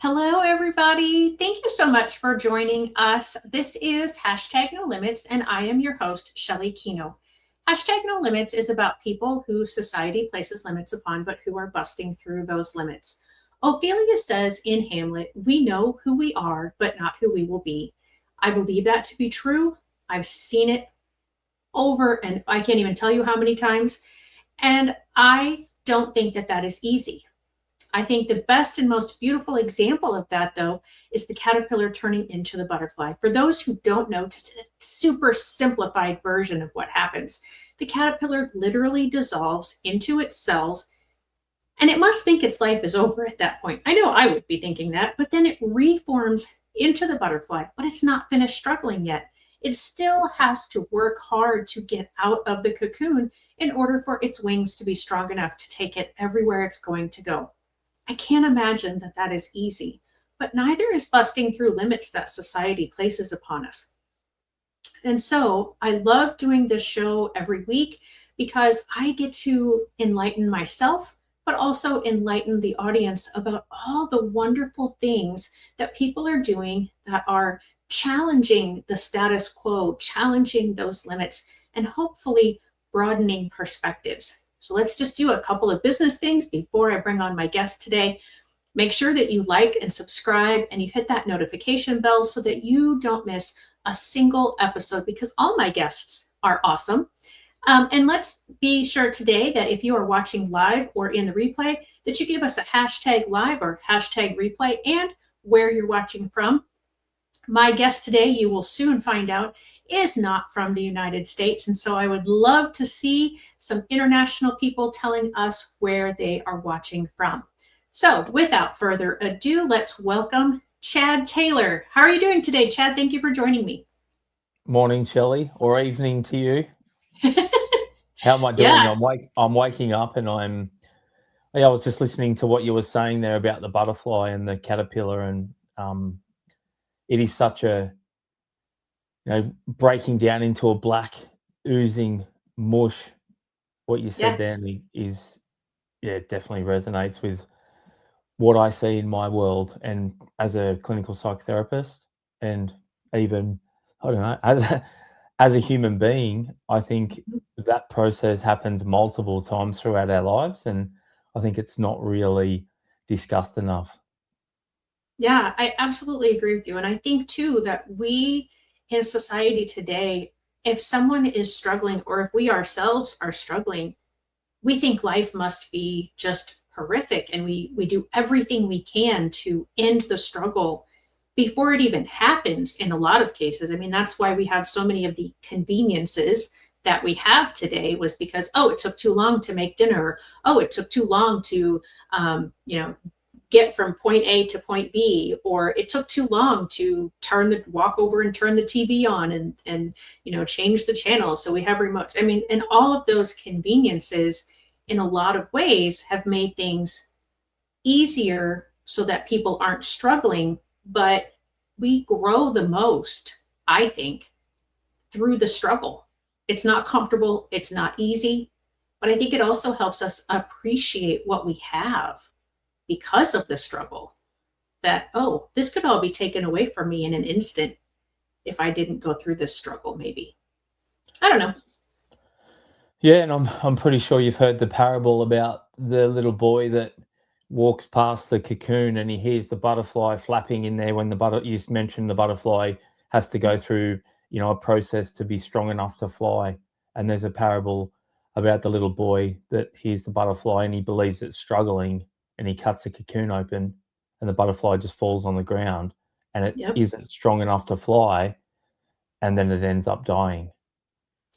Hello, everybody. Thank you so much for joining us. This is hashtag No Limits, and I am your host, Shelly Kino. Hashtag No Limits is about people who society places limits upon, but who are busting through those limits. Ophelia says in Hamlet, "We know who we are, but not who we will be." I believe that to be true. I've seen it over, and I can't even tell you how many times. And I don't think that that is easy. I think the best and most beautiful example of that, though, is the caterpillar turning into the butterfly. For those who don't know, just a super simplified version of what happens, the caterpillar literally dissolves into its cells, and it must think its life is over at that point. I know I would be thinking that, but then it reforms into the butterfly, but it's not finished struggling yet. It still has to work hard to get out of the cocoon in order for its wings to be strong enough to take it everywhere it's going to go. I can't imagine that that is easy, but neither is busting through limits that society places upon us. And so I love doing this show every week because I get to enlighten myself, but also enlighten the audience about all the wonderful things that people are doing that are challenging the status quo, challenging those limits, and hopefully broadening perspectives. So let's just do a couple of business things before I bring on my guest today. Make sure that you like and subscribe and you hit that notification bell so that you don't miss a single episode because all my guests are awesome. And let's be sure today that if you are watching live or in the replay, that you give us a hashtag live or hashtag replay and where you're watching from. My guest today, you will soon find out, is not from the United States. And so I would love to see some international people telling us where they are watching from. So without further ado, let's welcome Chad Taylor. How are you doing today, Chad? Thank you for joining me. Morning, Shelley, or evening to you. How am I doing? Yeah. I'm waking up and I was just listening to what you were saying there about the butterfly and the caterpillar, and it is such a, breaking down into a black oozing mush. What you said Yeah. then is, definitely resonates with what I see in my world and as a clinical psychotherapist, and even, I don't know, as a human being. I think that process happens multiple times throughout our lives, and I think it's not really discussed enough. Yeah, I absolutely agree with you. And I think too that we in society today, if someone is struggling or if we ourselves are struggling, we think life must be just horrific and we do everything we can to end the struggle before it even happens in a lot of cases. I mean, that's why we have so many of the conveniences that we have today was because, oh, it took too long to make dinner. Oh, it took too long to, get from point A to point B, or it took too long to walk over and turn the TV on and change the channel. So we have remotes. I mean, and all of those conveniences in a lot of ways have made things easier so that people aren't struggling, but we grow the most, I think, through the struggle. It's not comfortable, it's not easy, but I think it also helps us appreciate what we have because of the struggle. That, oh, this could all be taken away from me in an instant if I didn't go through this struggle, maybe. I don't know. Yeah, and I'm pretty sure you've heard the parable about the little boy that walks past the cocoon and he hears the butterfly flapping in there when you mentioned the butterfly has to go through, a process to be strong enough to fly. And there's a parable about the little boy that hears the butterfly and he believes it's struggling, and he cuts the cocoon open and the butterfly just falls on the ground and it Yep. isn't strong enough to fly, and then it ends up dying.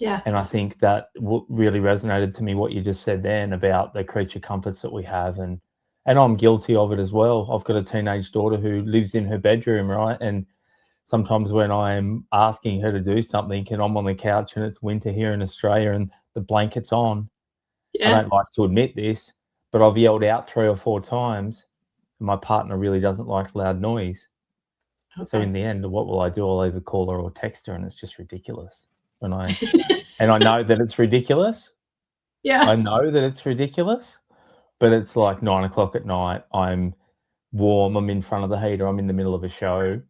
Yeah. And I think that really resonated to me, what you just said then about the creature comforts that we have. And I'm guilty of it as well. I've got a teenage daughter who lives in her bedroom, right? And sometimes when I'm asking her to do something and I'm on the couch and it's winter here in Australia and the blanket's on, I Yeah. don't like to admit this, but I've yelled out 3 or 4 times, and my partner really doesn't like loud noise. So Okay. in the end, what will I do? I'll either call her or text her, and it's just ridiculous. And I know that it's ridiculous. Yeah. I know that it's ridiculous, but it's like 9 o'clock at night. I'm warm, I'm in front of the heater, I'm in the middle of a show,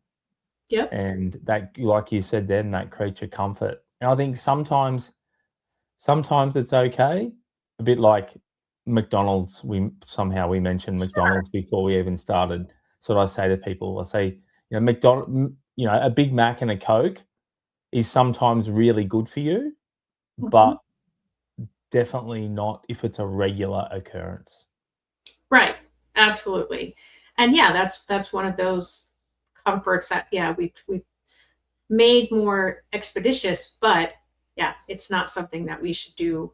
Yep. and that, like you said then, that creature comfort. And I think sometimes it's okay, a bit like McDonald's. We mentioned Sure. McDonald's before we even started. So what I say to people, I say, a Big Mac and a Coke is sometimes really good for you, Mhm. but definitely not if it's a regular occurrence. Right. Absolutely. And yeah, that's one of those comforts that yeah, we've made more expeditious, but yeah, it's not something that we should do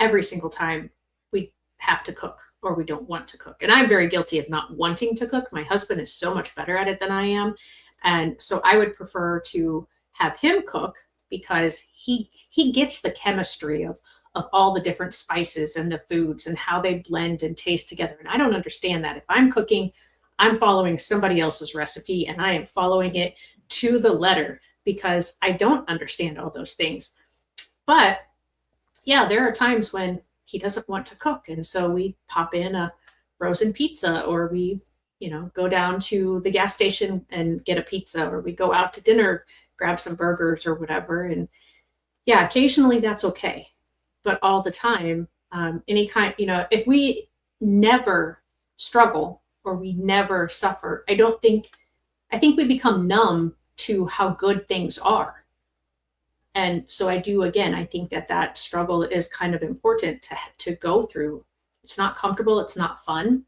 every single time we have to cook or we don't want to cook. And I'm very guilty of not wanting to cook. My husband is so much better at it than I am. And so I would prefer to have him cook because he gets the chemistry of all the different spices and the foods and how they blend and taste together. And I don't understand that. If I'm cooking, I'm following somebody else's recipe and I am following it to the letter because I don't understand all those things. But yeah, there are times when he doesn't want to cook. And so we pop in a frozen pizza or we, go down to the gas station and get a pizza or we go out to dinner, grab some burgers or whatever. And yeah, occasionally that's okay. But all the time, any kind, if we never struggle or we never suffer, I think we become numb to how good things are. And so I do, again, I think that struggle is kind of important to go through. It's not comfortable, it's not fun,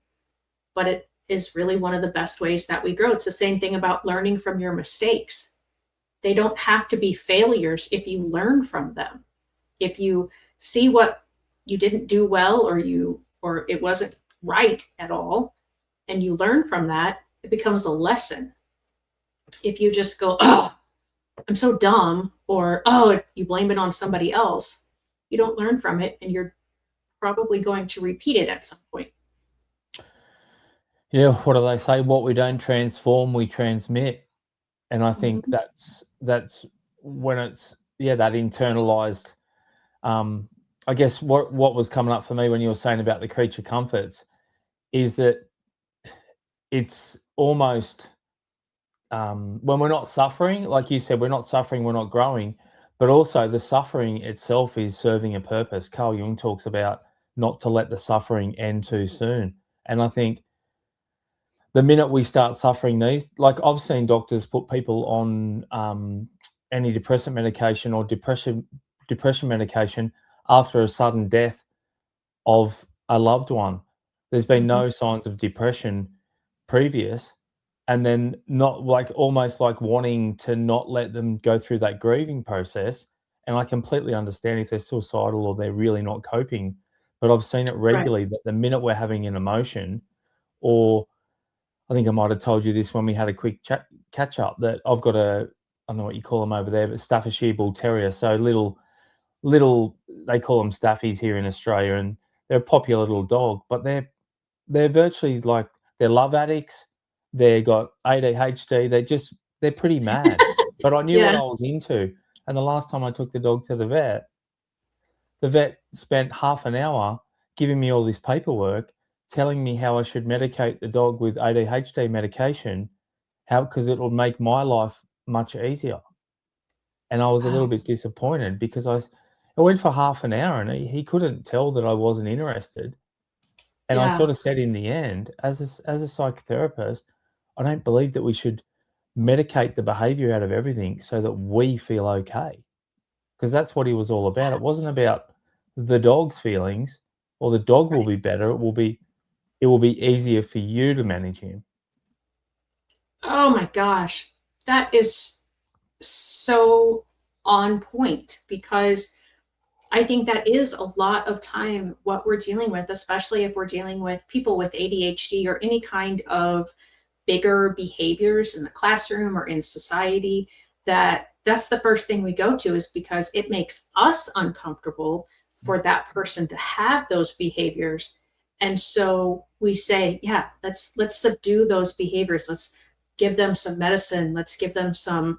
but it is really one of the best ways that we grow. It's the same thing about learning from your mistakes. They don't have to be failures if you learn from them. If you see what you didn't do well or it wasn't right at all and you learn from that, it becomes a lesson. If you just go, oh, I'm so dumb, or oh, you blame it on somebody else, you don't learn from it and you're probably going to repeat it at some point. Yeah, what do they say? What we don't transform, we transmit. And I think Mhm. that's when it's, yeah, that internalized, um, I guess what was coming up for me when you were saying about the creature comforts is that it's almost, when we're not suffering, like you said, we're not suffering, we're not growing, but also the suffering itself is serving a purpose. Carl Jung talks about not to let the suffering end too soon. And I think the minute we start suffering these, like I've seen doctors put people on antidepressant medication or depression medication after a sudden death of a loved one. There's been Mhm. no signs of depression previous, and then not like almost like wanting to not let them go through that grieving process. And I completely understand if they're suicidal or they're really not coping, but I've seen it Right. regularly that the minute we're having an emotion, or I think I might have told you this when we had a quick catch up, that I've got I don't know what you call them over there, but Staffordshire Bull Terrier. So little, they call them Staffies here in Australia, and they're a popular little dog, but they're virtually like, they're love addicts. They got ADHD. They're pretty mad. But I knew what Yeah. I was into. And the last time I took the dog to the vet spent half an hour giving me all this paperwork, telling me how I should medicate the dog with ADHD medication, how because it will make my life much easier. And I was a little Wow. bit disappointed because I went for half an hour and he couldn't tell that I wasn't interested. And I Yeah. sort of said in the end, as a psychotherapist, I don't believe that we should medicate the behavior out of everything so that we feel okay. Because that's what he was all about. It wasn't about the dog's feelings or the dog will Right. be better. It will be easier for you to manage him. Oh my gosh. That is so on point because I think that is a lot of time what we're dealing with, especially if we're dealing with people with ADHD or any kind of bigger behaviors in the classroom or in society. That's the first thing we go to is because it makes us uncomfortable for that person to have those behaviors. And so we say, yeah, let's subdue those behaviors. Let's give them some medicine. Let's give them some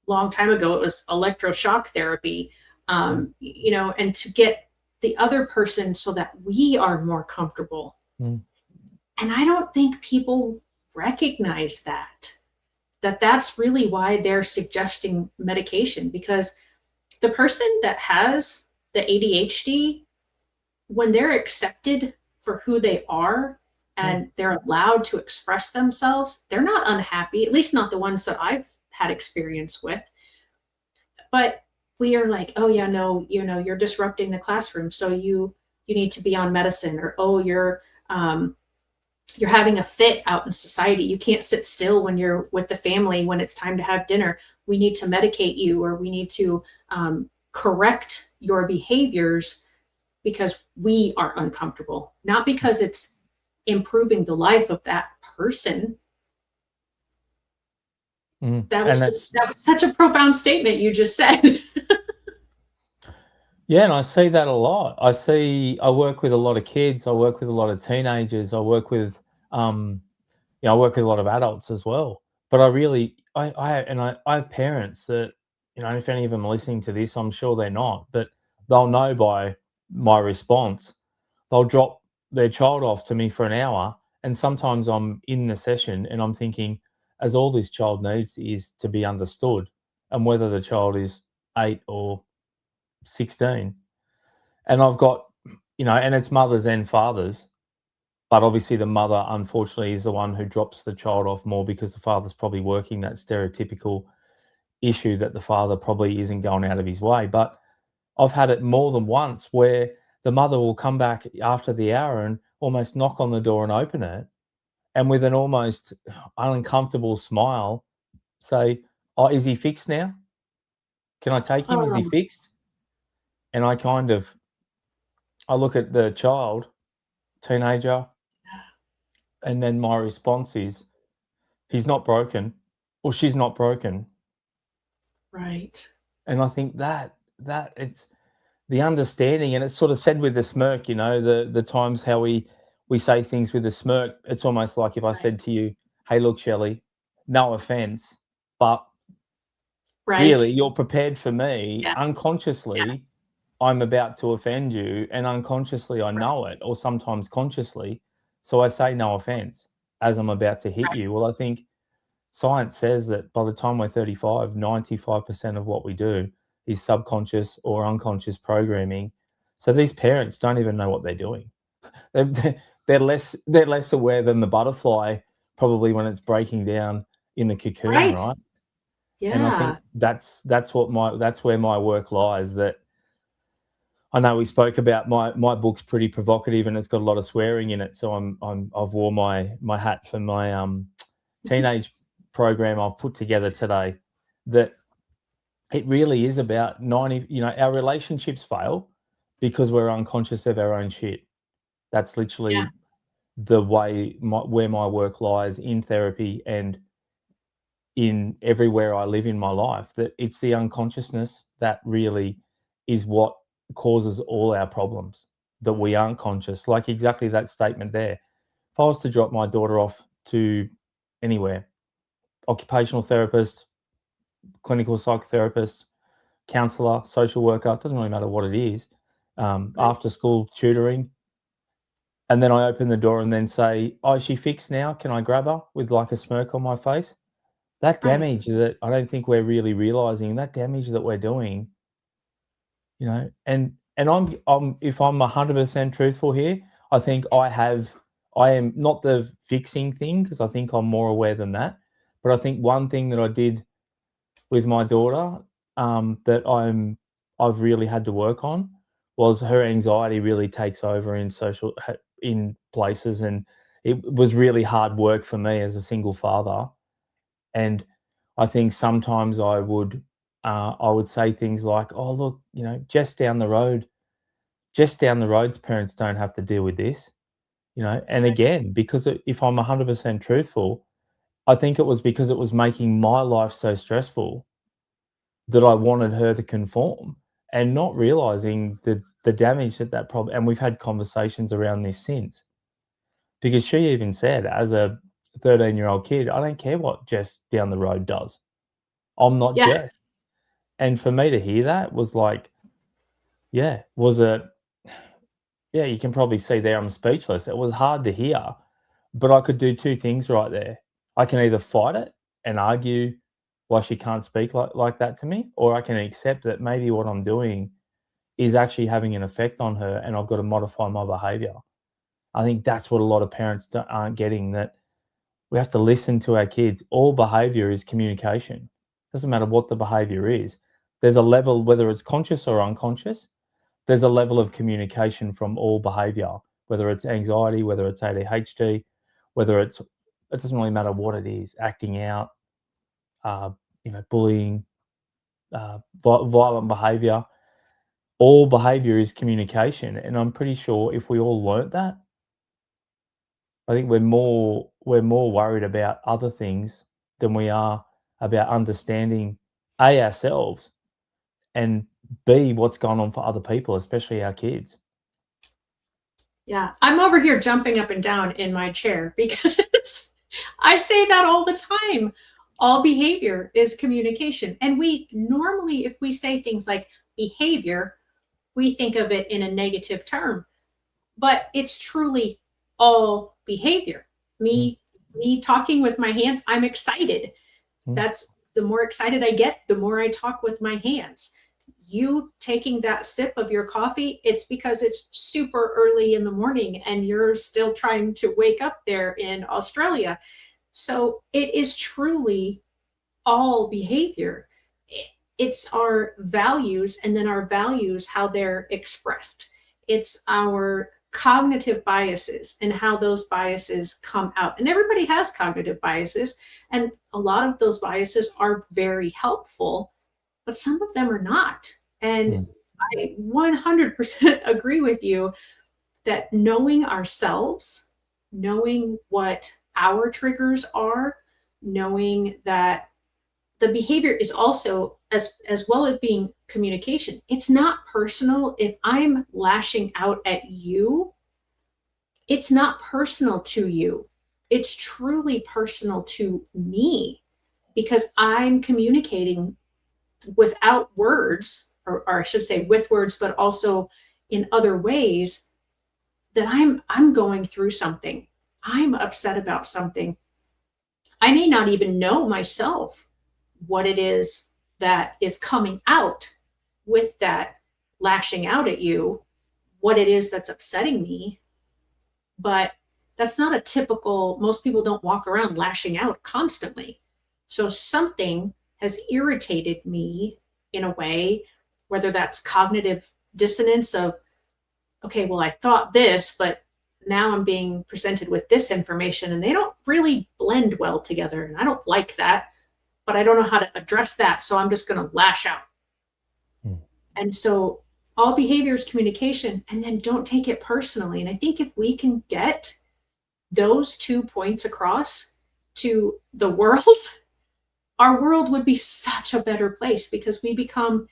long time ago it was electroshock therapy, Mm, and to get the other person so that we are more comfortable. mm. And I don't think people recognize that that's really why they're suggesting medication, because the person that has the ADHD, when they're accepted for who they are Yeah. and they're allowed to express themselves, they're not unhappy, at least not the ones that I've had experience with. But we are like, oh yeah, no, you're disrupting the classroom, so you need to be on medicine, or oh, you're having a fit out in society. You can't sit still when you're with the family when it's time to have dinner. We need to medicate you, or we need to correct your behaviors because we are uncomfortable, not because it's improving the life of that person. And that's That was such a profound statement you just said. Yeah, and I see that a lot. I work with a lot of kids, I work with a lot of teenagers, I work with, um, I work with a lot of adults as well. But I really, I have parents that, and if any of them are listening to this, I'm sure they're not, but they'll know by my response. They'll drop their child off to me for an hour, and sometimes I'm in the session and I'm thinking, as all this child needs is to be understood, and whether the child is 8 or 16. And I've got, and it's mothers and fathers, but obviously the mother, unfortunately, is the one who drops the child off more because the father's probably working that stereotypical issue that the father probably isn't going out of his way. But I've had it more than once where the mother will come back after the hour and almost knock on the door and open it, and with an almost uncomfortable smile say, "Oh, is he fixed now? Can I take him? Is he um, fixed?" And I look at the child, teenager, and then my response is, "He's not broken, or she's not broken." right. And I think that it's the understanding, and it's sort of said with a smirk, the times how we say things with a smirk. It's almost like if I Right. said to you, "Hey, look, Shelley, no offense, but Right. really, you're prepared for me Yeah. Yeah. unconsciously. I'm about to offend you, and unconsciously I Right. know it, or sometimes consciously. So I say no offense as I'm about to hit Right. you." Well, I think science says that by the time we're 35, 95% of what we do is subconscious or unconscious programming. So these parents don't even know what they're doing. They're less aware than the butterfly probably when it's breaking down in the cocoon, Right. right? And I think Yeah. that's where my work lies. That I know we spoke about my book's pretty provocative and it's got a lot of swearing in it. So I've wore my hat for my teenage program I've put together today. That it really is about 90. Our relationships fail because we're unconscious of our own shit. That's Yeah. literally the way where my work lies in therapy and in everywhere I live in my life. That it's the unconsciousness that really is what causes all our problems, that we aren't conscious. Like exactly that statement there. If I was to drop my daughter off to anywhere, occupational therapist, clinical psychotherapist, counselor, social worker, it doesn't really matter what it is, Right. after school tutoring, and then I open the door and then say, "Oh, is she fixed now? Can I grab her?" with like a smirk on my face. That Right. damage that I don't think we're really realizing, that damage that we're doing, and I'm if I'm 100% truthful here, I think I am not the fixing thing because I think I'm more aware than that. But I think one thing that I did with my daughter, that I've really had to work on was her anxiety really takes over in places, and it was really hard work for me as a single father. And I think sometimes I would say things like, "Oh, look, just down the road's parents don't have to deal with this." And again, because if I'm 100% truthful, I think it was because it was making my life so stressful that I wanted her to conform, and not realizing the damage that problem. And we've had conversations around this since, because she even said, as a 13-year-old kid, "I don't care what Jess down the road does. I'm not Yeah. Jess." And for me to hear that was like, yeah, was a yeah, you can probably see there I'm speechless. It was hard to hear, But I could do two things right there. I can either fight it and argue why she can't speak like that to me, or I can accept that maybe what I'm doing is actually having an effect on her and I've got to modify my behavior. I think that's what a lot of parents aren't getting, that we have to listen to our kids. All behavior is communication. Doesn't matter what the behavior is. There's a level, whether it's conscious or unconscious, there's a level of communication from all behavior, whether it's anxiety, whether it's ADHD, whether it doesn't really matter what it is, acting out, uh, bullying, violent behavior. All behavior is communication. And I'm pretty sure if we all learnt that, I think we're more worried about other things than we are about understanding A, ourselves, and B, what's going on for other people, especially our kids. Yeah, I'm over here jumping up and down in my chair because I say that all the time. All behavior is communication. And we normally, if we say things like behavior, we think of it in a negative term, but it's truly all behavior. Mm, Me talking with my hands, I'm excited. mm, That's the more excited I get, the more I talk with my hands. You taking that sip of your coffee, it's because it's super early in the morning and you're still trying to wake up there in Australia. So it is truly all behavior. It's our values, and then our values, how they're expressed. It's our cognitive biases and how those biases come out. And everybody has cognitive biases, and a lot of those biases are very helpful, but some of them are not. And mm, I 100% agree with you that knowing ourselves, knowing what our triggers are, knowing that the behavior is also, as well as being communication, it's not personal. If I'm lashing out at you, it's not personal to you, it's truly personal to me, because I'm communicating without words, or I should say with words, but also in other ways, that I'm going through something, I'm upset about something. I may not even know myself what it is that is coming out with that lashing out at you, what it is that's upsetting me. But that's not a typical, most people don't walk around lashing out constantly. So something has irritated me in a way, whether that's cognitive dissonance of, okay, well, I thought this, but now I'm being presented with this information and they don't really blend well together. And I don't like that, but I don't know how to address that. So I'm just going to lash out. mm. And so all behavior is communication, and then don't take it personally. And I think if we can get those 2 points across to the world, our world would be such a better place, because we become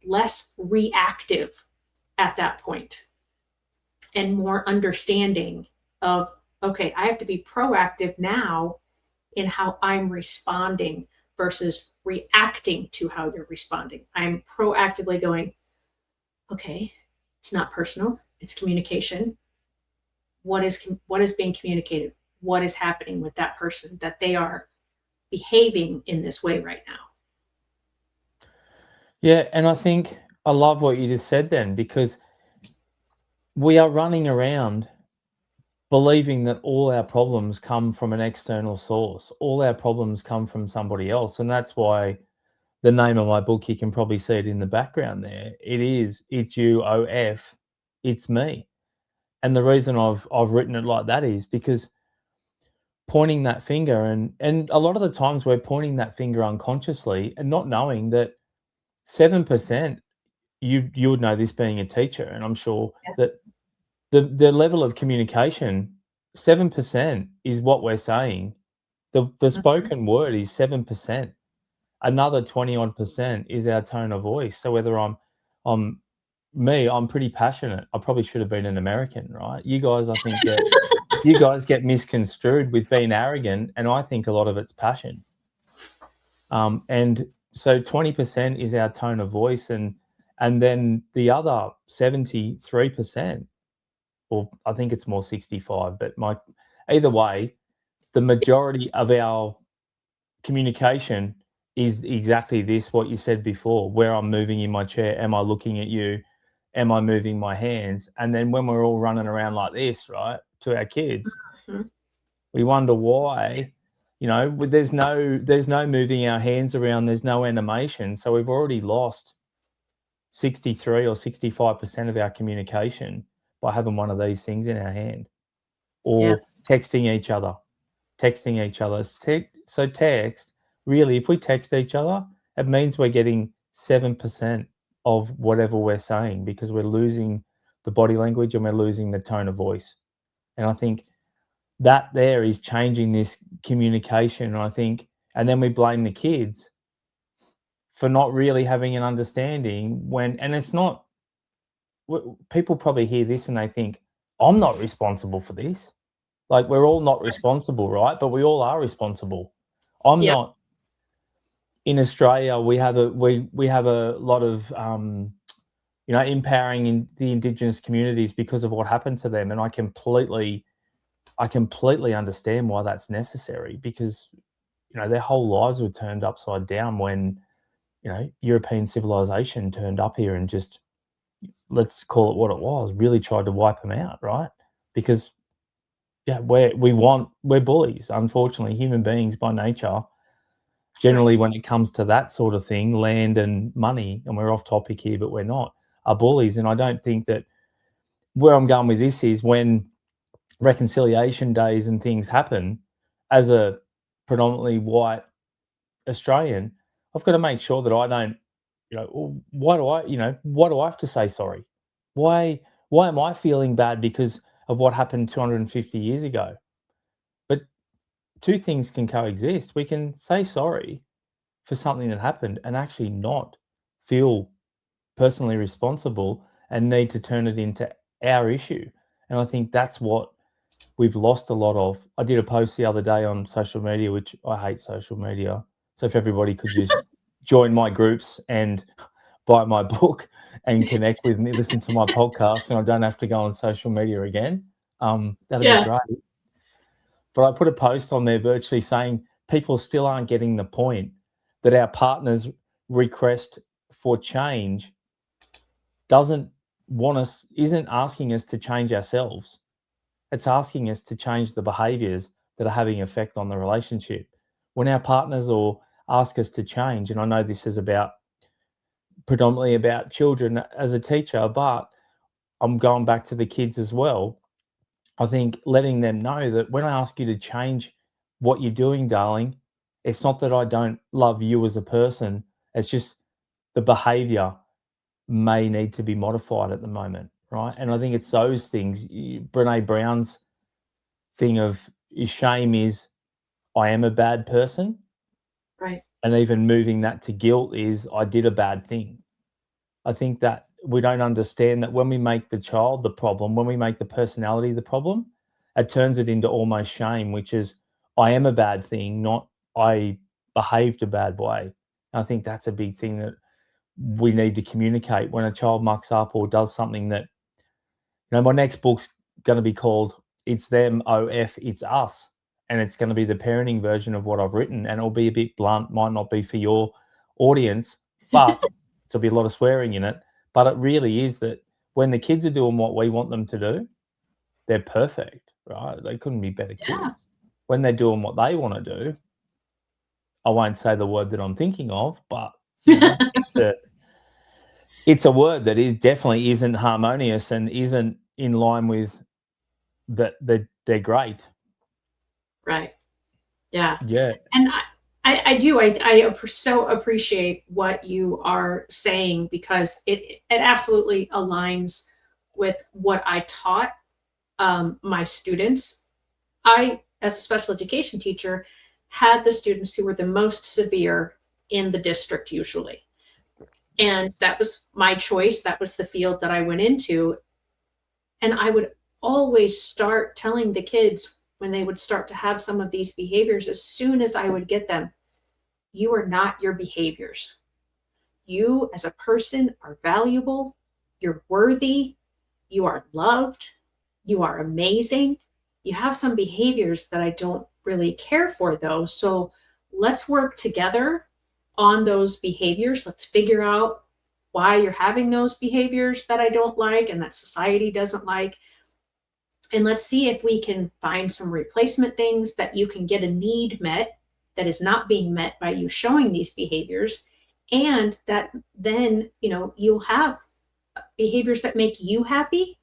less reactive at that point and more understanding of, okay, I have to be proactive now in how I'm responding versus reacting to how you're responding. I'm proactively going, okay, it's not personal, it's communication. What is being communicated? What is happening with that person that they are behaving in this way right now? Yeah, and I think I love what you just said then, because we are running around believing that all our problems come from an external source. All our problems come from somebody else. And that's why the name of my book, you can probably see it in the background there. It's you, OF, it's me. And the reason I've written it like that is because pointing that finger, and a lot of the times we're pointing that finger unconsciously and not knowing that 7%, you would know this being a teacher, and I'm sure Yeah. that the level of communication, 7% is what we're saying. The Mhm. spoken word is 7%. Another 20 odd percent is our tone of voice. So whether I'm I'm pretty passionate. I probably should have been an American, right? You guys, I think, get misconstrued with being arrogant, and I think a lot of it's passion. And so 20% is our tone of voice, and then the other 73%, or I think it's more 65, but Either way, the majority of our communication is exactly this, what you said before, where I'm moving in my chair. Am I looking at you? Am I moving my hands? And then when we're all running around like this, right, to our kids, Mhm. we wonder why, there's no moving our hands around, there's no animation. So we've already lost 63 or 65% of our communication by having one of these things in our hand or Yes. texting each other. Texting each other. So text, really, if we text each other, it means we're getting 7% of whatever we're saying because we're losing the body language and we're losing the tone of voice. And I think that there is changing this communication. And I think, and then we blame the kids for not really having an understanding and it's not, people probably hear this and they think, I'm not responsible for this. Like we're all not responsible, right? But we all are responsible. I'm Yep. not in Australia. We have a lot of empowering in the Indigenous communities because of what happened to them, and I completely understand why that's necessary because their whole lives were turned upside down when European civilization turned up here and just, let's call it what it was, really tried to wipe them out, right? Because yeah, we're bullies. Unfortunately, human beings by nature, Right. generally when it comes to that sort of thing, land and money, and we're off topic here, but we're not, are bullies. And I don't think that where I'm going with this is when reconciliation days and things happen, as a predominantly white Australian, I've got to make sure that I don't, why do I have to say sorry? Why am I feeling bad because of what happened 250 years ago? But two things can coexist. We can say sorry for something that happened and actually not feel personally responsible and need to turn it into our issue. And I think that's what we've lost a lot of. I did a post the other day on social media, which I hate social media. So if everybody could just join my groups and buy my book and connect with me, listen to my podcast, and I don't have to go on social media again, that'd be Yeah. great. But I put a post on there virtually saying people still aren't getting the point that our partners' request for change doesn't isn't asking us to change ourselves. It's asking us to change the behaviors that are having effect on the relationship. When our partners or ask us to change, and I know this is predominantly about children as a teacher, but I'm going back to the kids as well. I think letting them know that when I ask you to change what you're doing, darling, it's not that I don't love you as a person. It's just the behavior may need to be modified at the moment, right? And I think it's those things. Brene Brown's thing of shame is I am a bad person. Right. And even moving that to guilt is I did a bad thing. I think that we don't understand that when we make the child the problem, when we make the personality the problem, it turns it into almost shame, which is I am a bad thing, not I behaved a bad way. And I think that's a big thing that we need to communicate when a child mucks up or does something that, my next book's going to be called It's Them, OF, It's Us. And it's going to be the parenting version of what I've written. And it'll be a bit blunt, might not be for your audience, but there'll be a lot of swearing in it. But it really is that when the kids are doing what we want them to do, they're perfect, right? They couldn't be better Yeah. kids. When they're doing what they want to do, I won't say the word that I'm thinking of, but it's a, it's a word that is definitely isn't harmonious and isn't in line with that they're great. Right. Yeah. Yeah. And I do. So appreciate what you are saying because it absolutely aligns with what I taught my students. I, as a special education teacher, had the students who were the most severe in the district usually. And that was my choice. That was the field that I went into. And I would always start telling the kids when they would start to have some of these behaviors, as soon as I would get them, you are not your behaviors. You as a person are valuable. You're worthy. You are loved. You are amazing. you have some behaviors that I don't really care for, though. So let's work together on those behaviors. Let's figure out why you're having those behaviors that I don't like and that society doesn't like. And let's see if we can find some replacement things that you can get a need met that is not being met by you showing these behaviors. And that then, you'll have behaviors that make you happy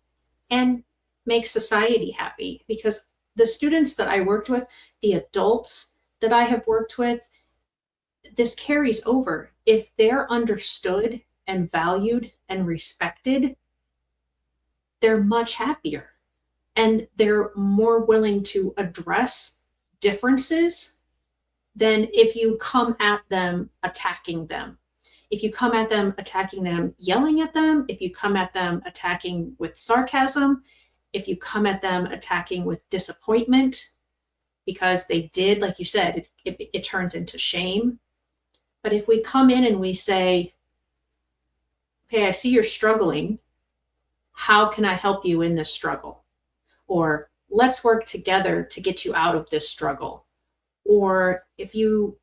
and make society happy. Because the students that I worked with, the adults that I have worked with, this carries over. If they're understood and valued and respected, they're much happier and they're more willing to address differences than if you come at them attacking them. If you come at them attacking them, yelling at them, if you come at them attacking with sarcasm, if you come at them attacking with disappointment because they did, like you said, it turns into shame. But if we come in and we say, okay, I see you're struggling. How can I help you in this struggle? Or let's work together to get you out of this struggle. Or if you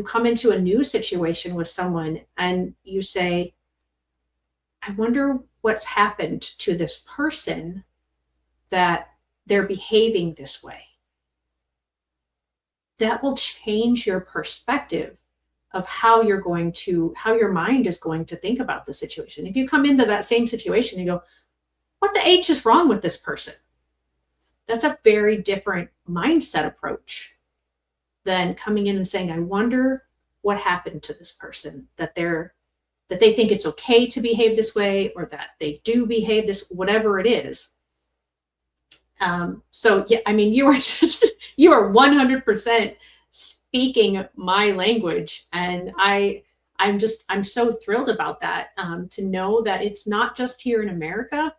come into a new situation with someone and you say, I wonder what's happened to this person that they're behaving this way. That will change your perspective of how your mind is going to think about the situation. If you come into that same situation and go, what the H is wrong with this person? That's a very different mindset approach than coming in and saying, I wonder what happened to this person that they think it's okay to behave this way, or that they do behave this, whatever it is. So yeah, I mean, you are 100% speaking my language. And I'm so thrilled about that, to know that it's not just here in America,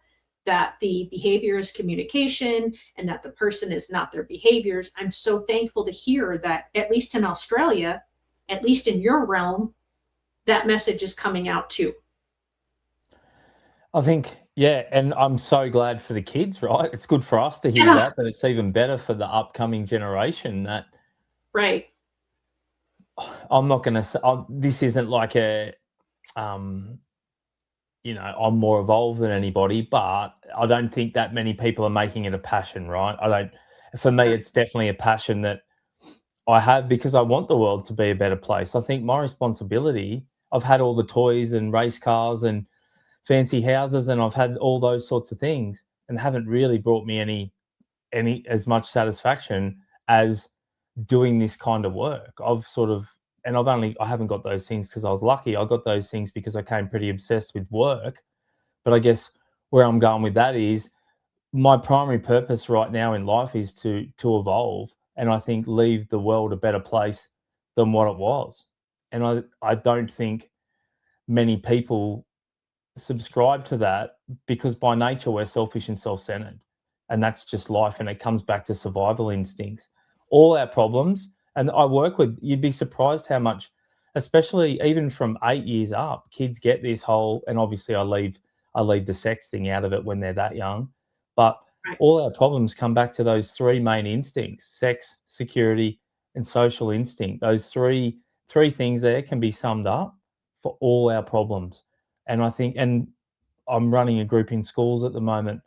that the behavior is communication and that the person is not their behaviors. I'm so thankful to hear that, at least in Australia, at least in your realm, that message is coming out too. I think, yeah, and I'm so glad for the kids, right? It's good for us to hear Yeah. that, but it's even better for the upcoming generation that Right. I'm not going to say, this isn't like I'm more evolved than anybody, but I don't think that many people are making it a passion, right? For me, it's definitely a passion that I have because I want the world to be a better place. I think my responsibility, I've had all the toys and race cars and fancy houses, and I've had all those sorts of things, and haven't really brought me any as much satisfaction as doing this kind of work. I haven't got those things because I was lucky. I got those things because I came pretty obsessed with work. But I guess where I'm going with that is my primary purpose right now in life is to evolve, and I think leave the world a better place than what it was. And I don't think many people subscribe to that, because by nature we're selfish and self-centered, and that's just life, and it comes back to survival instincts. All our problems, and you'd be surprised how much, especially even from 8 years up, kids get this whole, and obviously I leave the sex thing out of it when they're that young, but Right. all our problems come back to those three main instincts: sex, security, and social instinct. Those three things there can be summed up for all our problems. And I think, and I'm running a group in schools at the moment,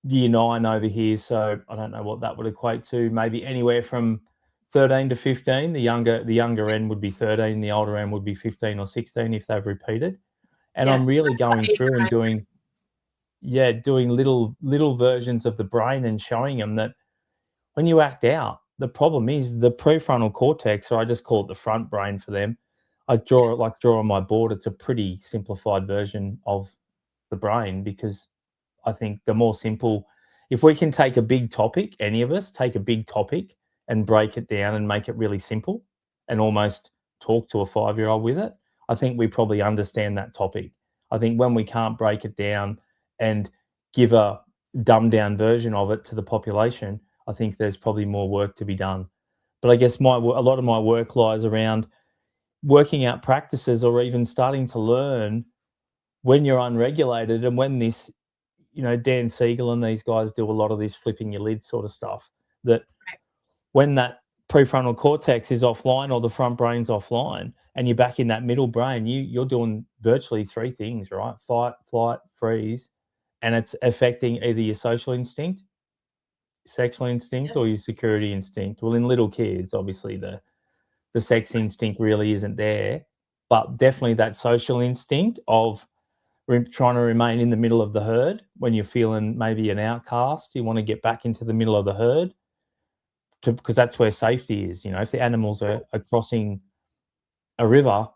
year 9 over here, so I don't know what that would equate to, maybe anywhere from 13 to 15. The younger end would be 13, the older end would be 15 or 16 if they've repeated. And Yeah. I'm really So going through and doing little versions of the brain and showing them that when you act out, the problem is the prefrontal cortex, or I just call it the front brain for them. I draw on my board. It's a pretty simplified version of the brain, because I think the more simple, if we can take a big topic, any of us take a big topic and break it down and make it really simple and almost talk to a 5-year-old with it, I think we probably understand that topic. I think when we can't break it down and give a dumbed down version of it to the population, I think there's probably more work to be done. But I guess a lot of my work lies around working out practices, or even starting to learn when you're unregulated and when this Dan Siegel and these guys do a lot of this flipping your lid sort of stuff, that Right. when that prefrontal cortex is offline or the front brain's offline and you're back in that middle brain, you're doing virtually three things, right? Fight, flight, freeze, and it's affecting either your social instinct, sexual instinct, Yep. or your security instinct. Well, in little kids, obviously the sex instinct really isn't there, but definitely that social instinct of trying to remain in the middle of the herd when you're feeling maybe an outcast. You want to get back into the middle of the herd because that's where safety is. If the animals are crossing a river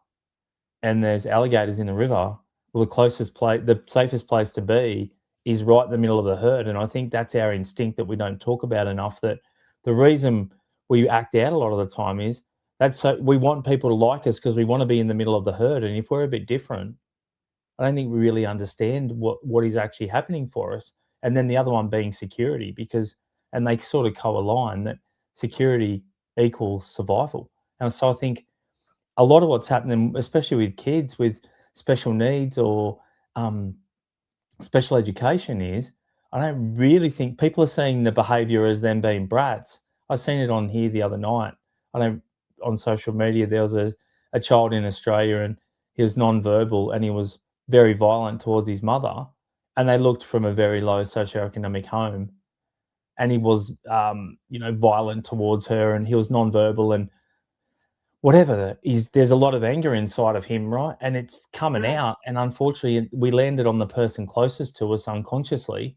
and there's alligators in the river, well, the safest place to be is right in the middle of the herd. And I think that's our instinct that we don't talk about enough. That the reason we act out a lot of the time is we want people to like us because we want to be in the middle of the herd. And if we're a bit different, I don't think we really understand what is actually happening for us. And then the other one being security, and they sort of co-align that security equals survival. And so I think a lot of what's happening, especially with kids with special needs or special education, is I don't really think people are seeing the behaviour as them being brats. I seen it on here the other night. On social media, there was a child in Australia and he was non-verbal and he was very violent towards his mother, and they looked from a very low socioeconomic home, and he was, violent towards her, and he was non-verbal and whatever. There's a lot of anger inside of him, right? And it's coming Right. out, and unfortunately, we landed on the person closest to us unconsciously,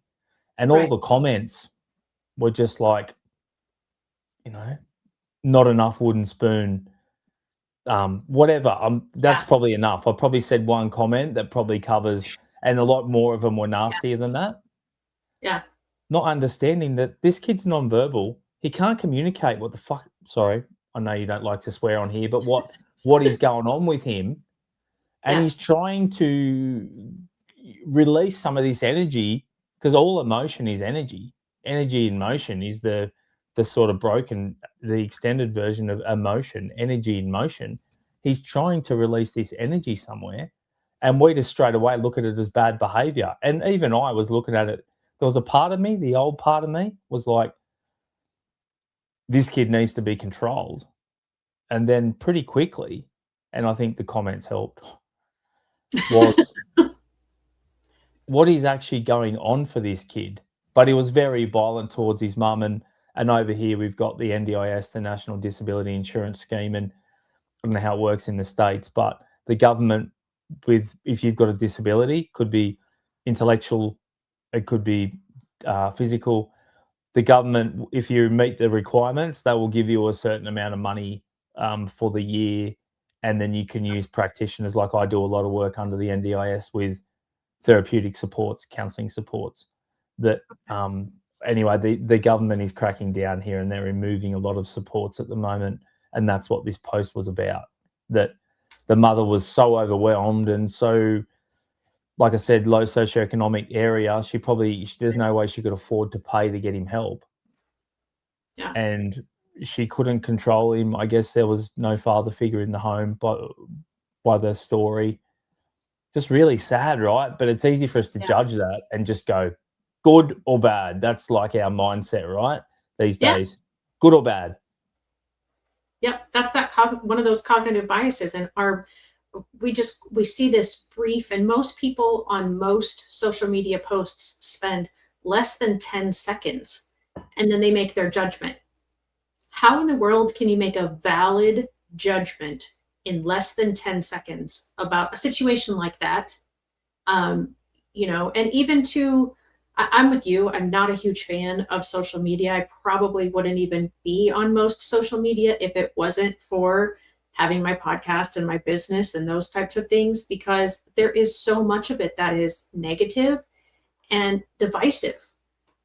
and all Right. the comments were just like, not enough wooden spoon. Whatever. That's Yeah. probably enough. I probably said one comment that probably covers, and a lot more of them were Yeah. nastier than that. Yeah. Not understanding that this kid's nonverbal. He can't communicate what the fuck. Sorry, I know you don't like to swear on here, but what is going on with him, and Yeah. he's trying to release some of this energy because all emotion is energy. Energy in motion is the sort of the extended version of emotion, energy in motion. He's trying to release this energy somewhere, and we just straight away look at it as bad behavior. And even I was looking at it. There was a part of me, the old part of me, was like, this kid needs to be controlled. And then pretty quickly, and I think the comments helped, was what is actually going on for this kid. But he was very violent towards his mum, and over here we've got the NDIS, the National Disability Insurance Scheme, and I don't know how it works in the States, but the government, if you've got a disability, could be intellectual, it could be physical. The government, if you meet the requirements, they will give you a certain amount of money for the year, and then you can use practitioners. Like I do a lot of work under the NDIS with therapeutic supports, counselling supports. That anyway, the government is cracking down here, and they're removing a lot of supports at the moment, and that's what this post was about. That the mother was so overwhelmed and so, like I said, low socioeconomic area. There's no way she could afford to pay to get him help, Yeah. and she couldn't control him. I guess there was no father figure in the home, by the story. Just really sad, right? But it's easy for us to Yeah. judge that and just go, good or bad. That's like our mindset, right? These Yeah. days, good or bad. Yep. That's one of those cognitive biases, and we see this brief, and most people on most social media posts spend less than 10 seconds and then they make their judgment. How in the world can you make a valid judgment in less than 10 seconds about a situation like that? And even I'm with you. I'm not a huge fan of social media. I probably wouldn't even be on most social media if it wasn't for having my podcast and my business and those types of things, because there is so much of it that is negative and divisive.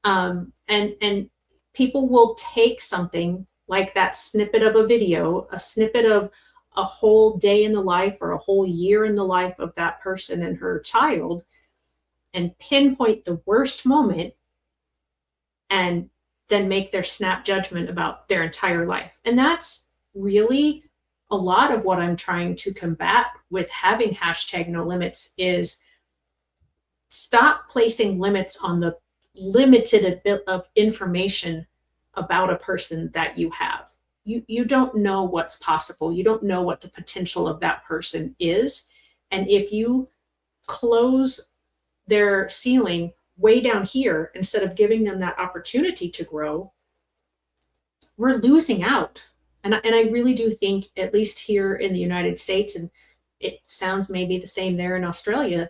And people will take something like that snippet of a video, a snippet of a whole day in the life or a whole year in the life of that person and her child, and pinpoint the worst moment, and then make their snap judgment about their entire life. And that's really a lot of what I'm trying to combat with having hashtag no limits, is stop placing limits on the limited bit of information about a person that you have. You don't know what's possible. You don't know what the potential of that person is. And if you close their ceiling way down here instead of giving them that opportunity to grow, we're losing out. And I really do think, at least here in the United States, and it sounds maybe the same there in Australia,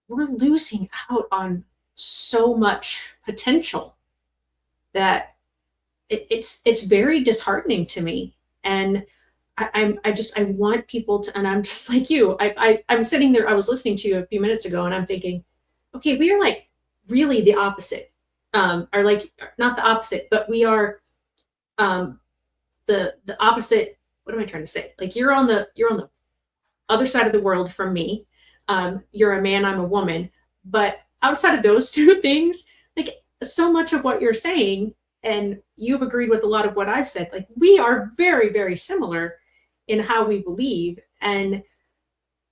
we're losing out on so much potential that it's very disheartening to me. And I want people to, and I'm just like you. I'm sitting there. I was listening to you a few minutes ago, and I'm thinking, okay, we are like really the opposite, or like not the opposite, but we are um, the opposite. What am I trying to say? Like you're on the other side of the world from me. You're a man, I'm a woman. But outside of those two things, like so much of what you're saying, and you've agreed with a lot of what I've said, like we are very, very similar in how we believe. And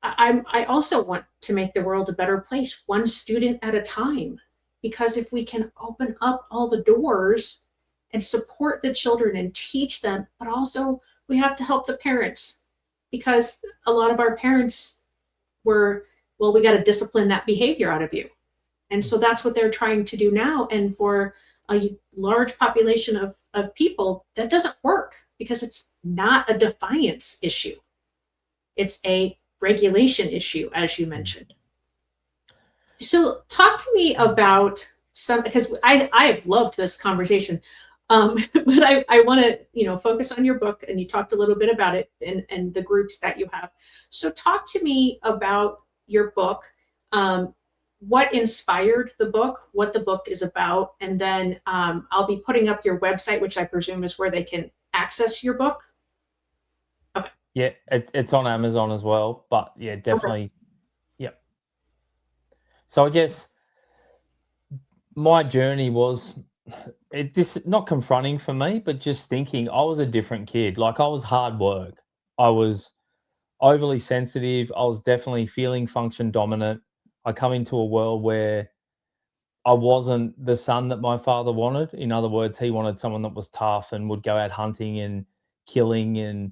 I also want to make the world a better place, one student at a time. Because if we can open up all the doors and support the children and teach them, but also we have to help the parents, because a lot of our parents were, well, we got to discipline that behavior out of you. And so that's what they're trying to do now. And for a large population of people, that doesn't work because it's not a defiance issue. It's a regulation issue, as you mentioned. So talk to me about some, because I have loved this conversation. But I want to, focus on your book, and you talked a little bit about it and the groups that you have. So talk to me about your book, what inspired the book, what the book is about, and then I'll be putting up your website, which I presume is where they can access your book. Okay. Yeah, it's on Amazon as well, but yeah, definitely. Okay. Yep. So I guess my journey was this not confronting for me, but just thinking I was a different kid. Like I was hard work. I was overly sensitive. I was definitely feeling function dominant. I come into a world where I wasn't the son that my father wanted. In other words, he wanted someone that was tough and would go out hunting and killing and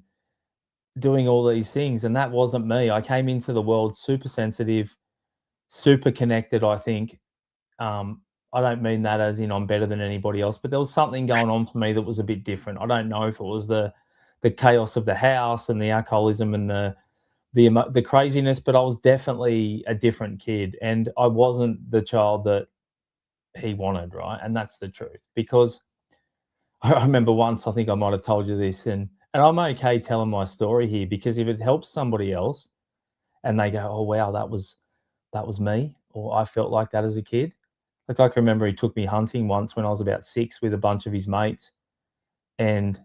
doing all these things. And that wasn't me. I came into the world super sensitive, super connected, I think. I don't mean that as in I'm better than anybody else, but there was something going on for me that was a bit different. I don't know if it was the chaos of the house and the alcoholism and the craziness, but I was definitely a different kid, and I wasn't the child that he wanted, right? And that's the truth. Because I remember once, I think I might have told you this, and I'm okay telling my story here because if it helps somebody else and they go, "Oh wow, that was me," or "I felt like that as a kid." Like I can remember he took me hunting once when I was about 6 with a bunch of his mates, and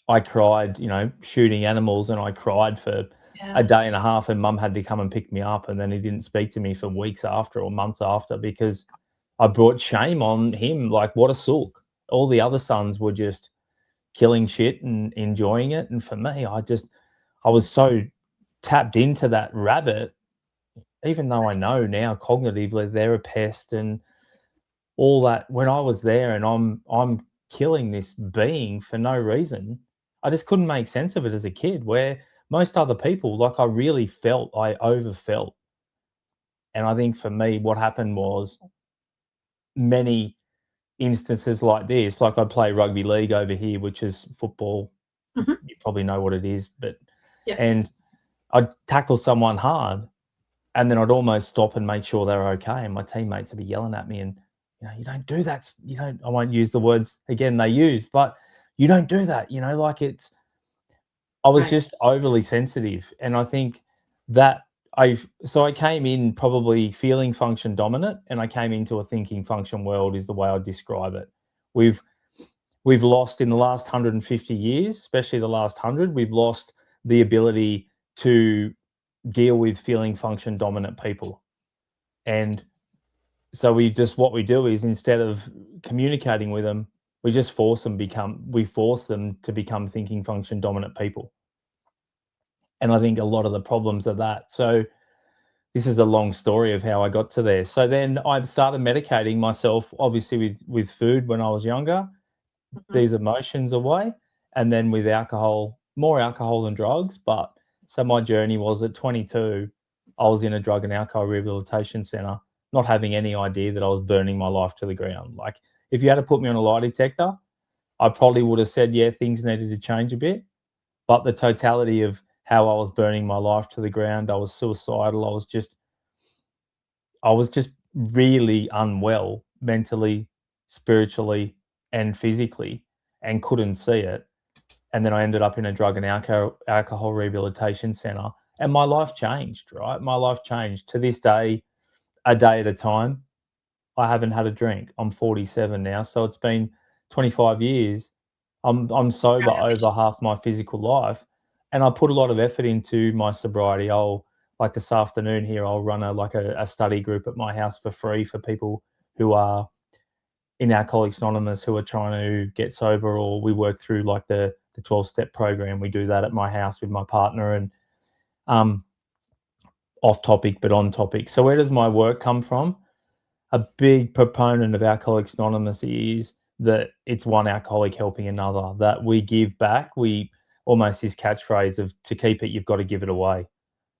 I cried, shooting animals, and I cried for Yeah. a day and a half, and mum had to come and pick me up, and then he didn't speak to me for weeks after or months after because I brought shame on him. Like, what a sook. All the other sons were just killing shit and enjoying it, and for me, I was so tapped into that rabbit, even though I know now cognitively they're a pest and all that. When I was there and I'm killing this being for no reason, I just couldn't make sense of it as a kid, where most other people, like, I really felt I overfelt. And I think for me, what happened was many instances like this, like I play rugby league over here, which is football. Mhm. You probably know what it is, but Yeah. and I'd tackle someone hard, and then I'd almost stop and make sure they were okay. And my teammates would be yelling at me, and you don't do that. You don't. I won't use the words again they used, but you don't do that. Like it's. I was Right. just overly sensitive, and I think that I came in probably feeling function dominant, and I came into a thinking function world is the way I describe it. We've we've lost in the last 150 years, especially the last 100, we've lost the ability to deal with feeling function dominant people. And so what we do is instead of communicating with them, we force them to become thinking function dominant people. And I think a lot of the problems are that. So this is a long story of how I got to there. So then I started medicating myself, obviously with food when I was younger, Mhm. these emotions away, and then with alcohol, more alcohol than drugs. But so my journey was at 22, I was in a drug and alcohol rehabilitation center, not having any idea that I was burning my life to the ground. Like, if you had to put me on a lie detector, I probably would have said, yeah, things needed to change a bit. But the totality of how I was burning my life to the ground, I was suicidal. I was just really unwell mentally, spiritually, and physically, and couldn't see it. And then I ended up in a drug and alcohol rehabilitation center, and my life changed. Right, my life changed. To this day, a day at a time. I haven't had a drink. I'm 47 now, so it's been 25 years. I'm sober over Congratulations. half my physical life, and I put a lot of effort into my sobriety. I'll like this afternoon here, I'll run a study group at my house for free for people who are in Alcoholics Anonymous who are trying to get sober, or we work through like the 12-step program. We do that at my house with my partner, and um, off topic but on topic. So where does my work come from? A big proponent of Alcoholics Anonymous is that it's one alcoholic helping another, that we give back. We almost his catchphrase of to keep it, you've got to give it away.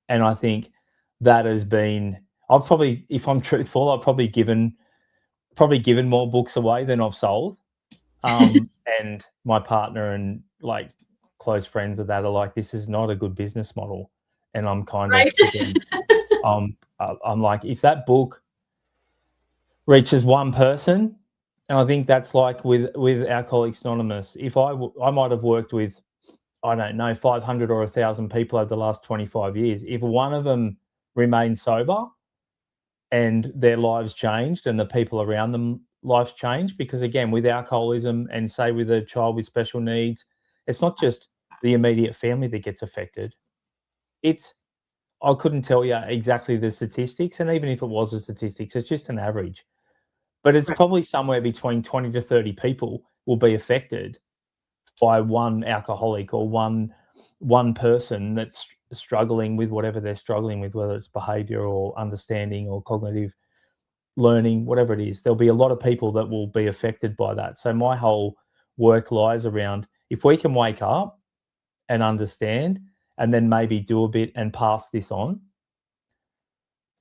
And I think that has been, I've probably, if I'm truthful, I've probably given more books away than I've sold. And my partner and like close friends of that are like, this is not a good business model. And I'm kind of Right. thinking, I'm like, if that book reaches one person, and I think that's like with Alcoholics Anonymous. If I might have worked with, I don't know, 500 or 1,000 people over the last 25 years. If one of them remained sober and their lives changed and the people around them lives changed, because again, with alcoholism and say with a child with special needs, it's not just the immediate family that gets affected. It's I couldn't tell you exactly the statistics, and even if it was a statistics, it's just an average. But it's Right. probably somewhere between 20 to 30 people will be affected by one alcoholic or one person that's struggling with whatever they're struggling with, whether it's behavior or understanding or cognitive learning, whatever it is. There'll be a lot of people that will be affected by that. So my whole work lies around if we can wake up and understand and then maybe do a bit and pass this on,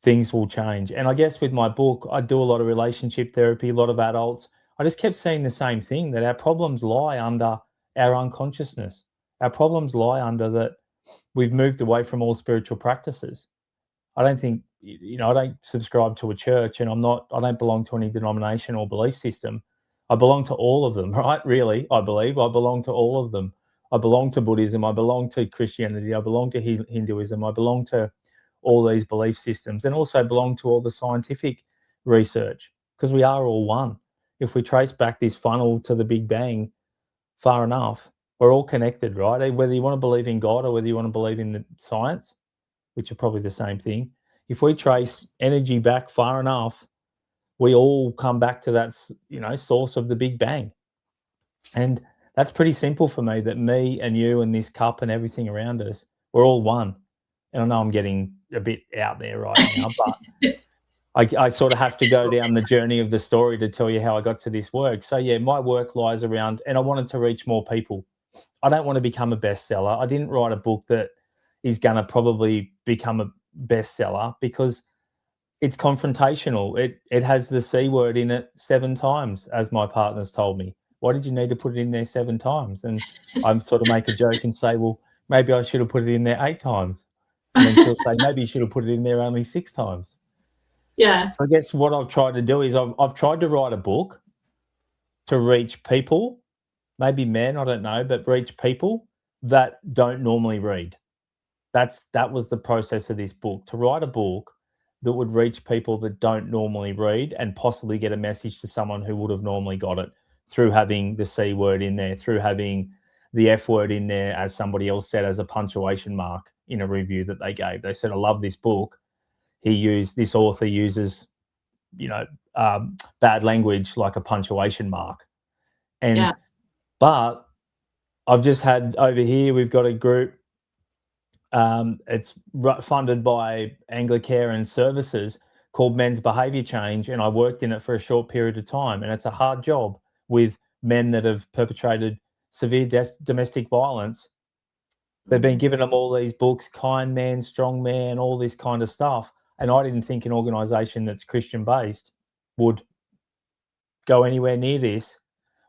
things will change. And I guess with my book, I do a lot of relationship therapy, a lot of adults. I just kept seeing the same thing, that our problems lie under our unconsciousness. Our problems lie under that we've moved away from all spiritual practices. I don't think, I don't subscribe to a church, and I don't belong to any denomination or belief system. I belong to all of them, right? Really, I believe I belong to all of them. I belong to Buddhism. I belong to Christianity. I belong to Hinduism. I belong to all these belief systems, and also belong to all the scientific research, because we are all one. If we trace back this funnel to the Big Bang far enough, we're all connected, right? Whether you want to believe in God or whether you want to believe in the science, which are probably the same thing. If we trace energy back far enough, we all come back to that, source of the Big Bang. And that's pretty simple for me, that me and you and this cup and everything around us, we're all one. And I know I'm getting a bit out there right now, but I sort of have to go down the journey of the story to tell you how I got to this work. So yeah, my work lies around, and I wanted to reach more people. I don't want to become a bestseller. I didn't write a book that is going to probably become a bestseller because it's confrontational. It has the C word in it 7 times, as my partner's told me. Why did you need to put it in there 7 times? And I'm sort of make a joke and say, well, maybe I should have put it in there 8 times. And then she'll say, maybe you should have put it in there only 6 times. Yeah. So I guess what I've tried to do is I've tried to write a book to reach people, maybe men, I don't know, but reach people that don't normally read. That was the process of this book, to write a book that would reach people that don't normally read and possibly get a message to someone who would have normally got it through having the C word in there, through having the F word in there, as somebody else said, as a punctuation mark in a review that they gave. They said, I love this book. This author uses, you know, bad language like a punctuation mark. Yeah. But I've just had over here, we've got a group It's funded by Anglicare and Services, called Men's Behaviour Change, and I worked in it for a short period of time. And it's a hard job with men that have perpetrated severe domestic violence. They've been giving them all these books, Kind Man, Strong Man, all this kind of stuff. And I didn't think an organisation that's Christian based would go anywhere near this.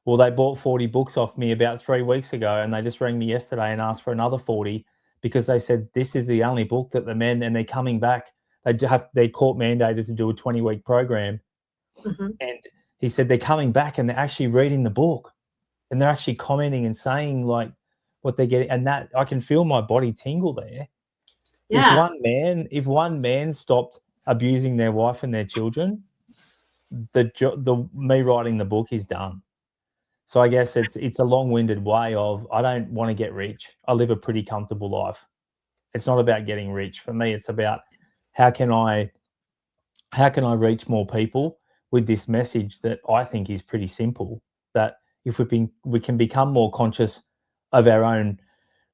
Well, they bought 40 books off me about 3 weeks ago, and they just rang me yesterday and asked for another 40 because they said this is the only book that the men, and they're coming back. They're court mandated to do a 20-week program. Mm-hmm. And he said they're coming back and they're actually reading the book and they're actually commenting and saying like what they're getting. And that I can feel my body tingle there. Yeah. If one man stopped abusing their wife and their children, the me writing the book is done. So I guess it's a long-winded way of, I don't want to get rich. I live a pretty comfortable life. It's not about getting rich. For me, it's about how can I reach more people with this message that I think is pretty simple, that if we can become more conscious of our own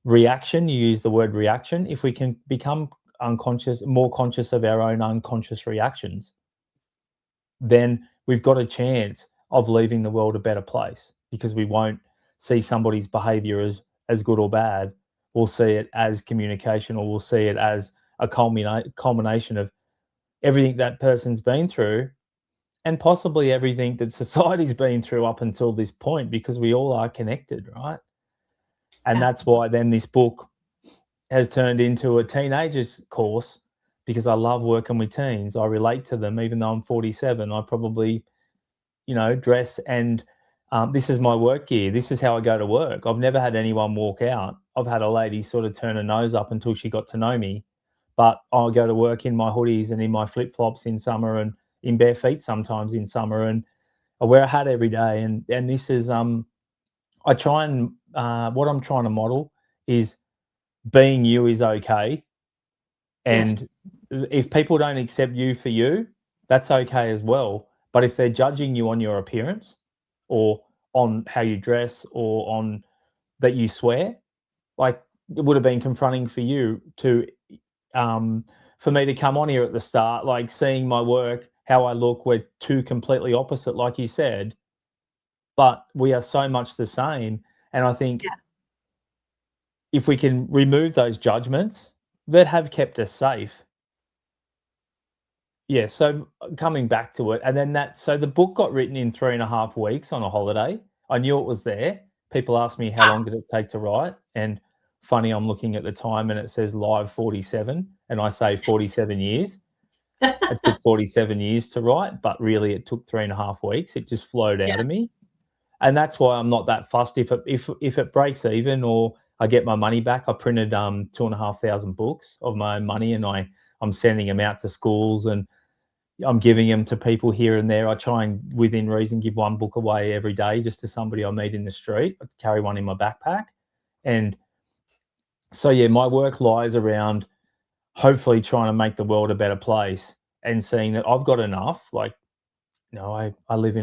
reaction, you use the word reaction, if we can become more conscious of our own unconscious reactions, then we've got a chance of leaving the world a better place, because we won't see somebody's behavior as good or bad. We'll see it as communication, or we'll see it as a culmination of everything that person's been through, and possibly everything that society's been through up until this point, because we all are connected, right? And Yeah. that's why then this book has turned into a teenager's course, because I love working with teens. I relate to them, even though I'm 47. I probably, dress and this is my work gear. This is how I go to work. I've never had anyone walk out. I've had a lady sort of turn her nose up until she got to know me. But I'll go to work in my hoodies and in my flip-flops in summer, and in bare feet sometimes in summer, and I wear a hat every day. And this is I try and what I'm trying to model is being you is okay. Yes. And if people don't accept you for you, that's okay as well. But if they're judging you on your appearance, or on how you dress, or on that you swear, like, it would have been confronting for you to for me to come on here at the start, like seeing my work, how I look, we're two completely opposite, like you said, but we are so much the same. And I think Yeah. if we can remove those judgments that have kept us safe. Yeah, so coming back to it, and then so the book got written in 3.5 weeks on a holiday. I knew it was there. People ask me how long did it take to write, and funny, I'm looking at the time and it says live 47, and I say 47 years. It took 47 years to write, but really it took 3.5 weeks. It just flowed out of me. And that's why I'm not that fussed if it breaks even or I get my money back. I printed 2,500 books of my own money, and I'm sending them out to schools, and I'm giving them to people here and there. I try and, within reason, give one book away every day just to somebody I meet in the street. I carry one in my backpack. And so, yeah, my work lies around hopefully trying to make the world a better place, and seeing that I've got enough. Like, I live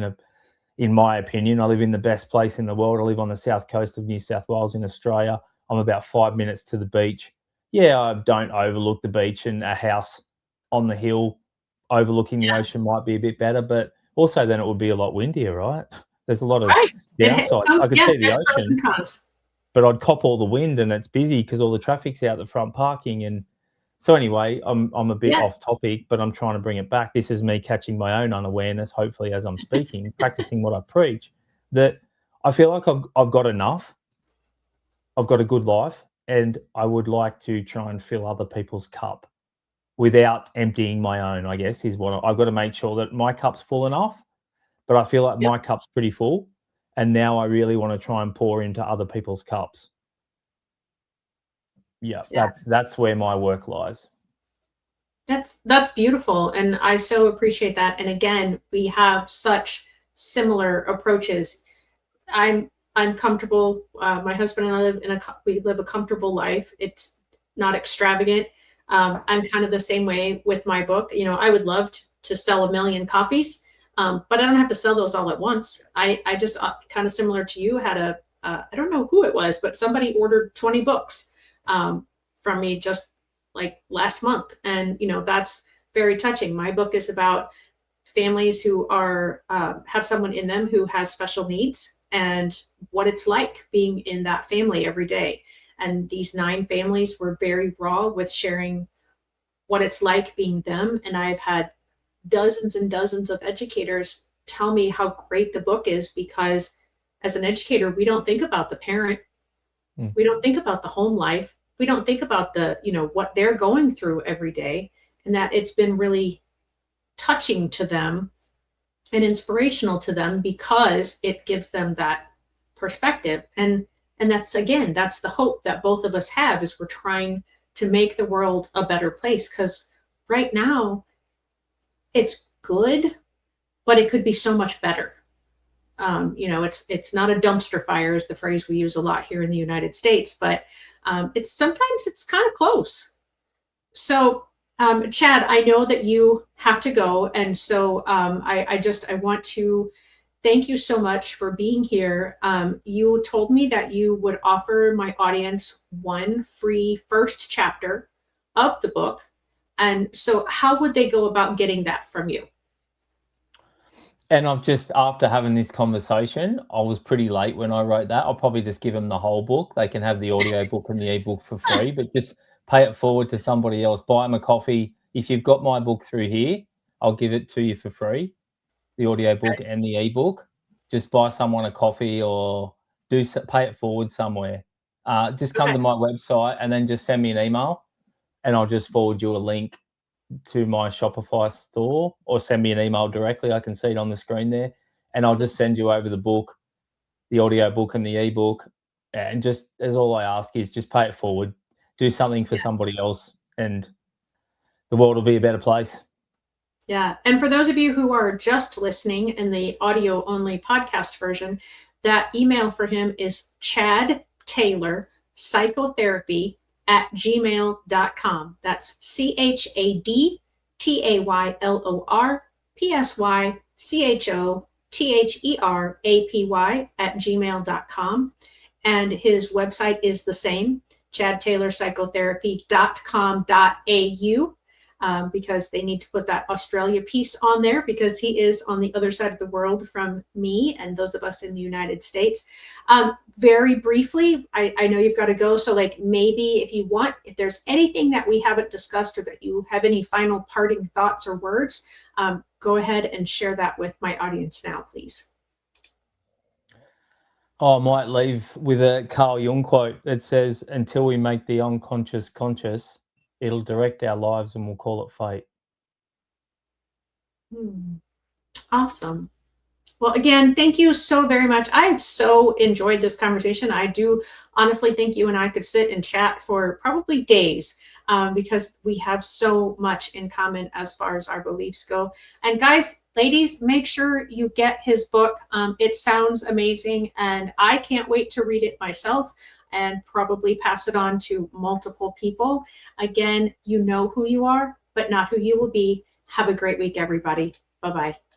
in my opinion, I live in the best place in the world. I live on the south coast of New South Wales in Australia. I'm about 5 minutes to the beach. Yeah, I don't overlook the beach, and a house on the hill overlooking the ocean might be a bit better, but also then it would be a lot windier, right? There's a lot of Right. downsides. I could see the There's pros ocean, and cons. but I'd cop all the wind, and it's busy because all the traffic's out the front parking. And so anyway, I'm a bit Yeah. off topic, but I'm trying to bring it back. This is me catching my own unawareness, hopefully, as I'm speaking, practicing what I preach, that I feel like I've got enough. I've got a good life, and I would like to try and fill other people's cup without emptying my own, I guess, is what I've got to make sure that my cup's full enough, but I feel like Yep. my cup's pretty full. And now I really want to try and pour into other people's cups. Yeah, that's where my work lies. That's beautiful, and I so appreciate that. And again, we have such similar approaches. I'm comfortable. My husband and I we live a comfortable life. It's not extravagant. I'm kind of the same way with my book. I would love to sell 1 million copies, but I don't have to sell those all at once. I just kind of similar to you had I don't know who it was, but somebody ordered 20 books. from me just like last month. And, that's very touching. My book is about families who are have someone in them who has special needs and what it's like being in that family every day. And these 9 families were very raw with sharing what it's like being them. And I've had dozens and dozens of educators tell me how great the book is, because as an educator, we don't think about the parent. We don't think about the home life. We don't think about what they're going through every day, and that it's been really touching to them and inspirational to them because it gives them that perspective. And that's, again, that's the hope that both of us have, is we're trying to make the world a better place, because right now it's good, but it could be so much better. It's not a dumpster fire, is the phrase we use a lot here in the United States, but it's sometimes it's kind of close. So, Chad, I know that you have to go, and so I want to thank you so much for being here. You told me that you would offer my audience one free first chapter of the book, and so how would they go about getting that from you? And I've just, after having this conversation, I was pretty late when I wrote that. I'll probably just give them the whole book. They can have the audio book and the ebook for free, but just pay it forward to somebody else. Buy them a coffee. If you've got my book through here, I'll give it to you for free, the audio book and the ebook. Just buy someone a coffee or pay it forward somewhere. Just come to my website and then just send me an email, and I'll just forward you a link to my Shopify store, or send me an email directly. I can see it on the screen there, and I'll just send you over the book, the audio book and the ebook. And just, as all I ask is just pay it forward, do something for somebody else, and the world will be a better place. Yeah. And for those of you who are just listening in the audio only podcast version, that email for him is Chad Taylor Psychotherapy @gmail.com. That's ChadTaylorPsychotherapy @gmail.com. And his website is the same, chadtaylorpsychotherapy.com.au. Because they need to put that Australia piece on there, because he is on the other side of the world from me and those of us in the United States. Very briefly, I know you've got to go. So maybe if there's anything that we haven't discussed, or that you have any final parting thoughts or words, go ahead and share that with my audience now, please. I might leave with a Carl Jung quote that says, "Until we make the unconscious conscious, it'll direct our lives and we'll call it fate." Awesome. Well, again, thank you so very much. I've so enjoyed this conversation. I do honestly think you and I could sit and chat for probably days, because we have so much in common as far as our beliefs go. And guys, ladies, make sure you get his book. It sounds amazing, and I can't wait to read it myself and probably pass it on to multiple people. Again, you know who you are, but not who you will be. Have a great week, everybody. Bye-bye.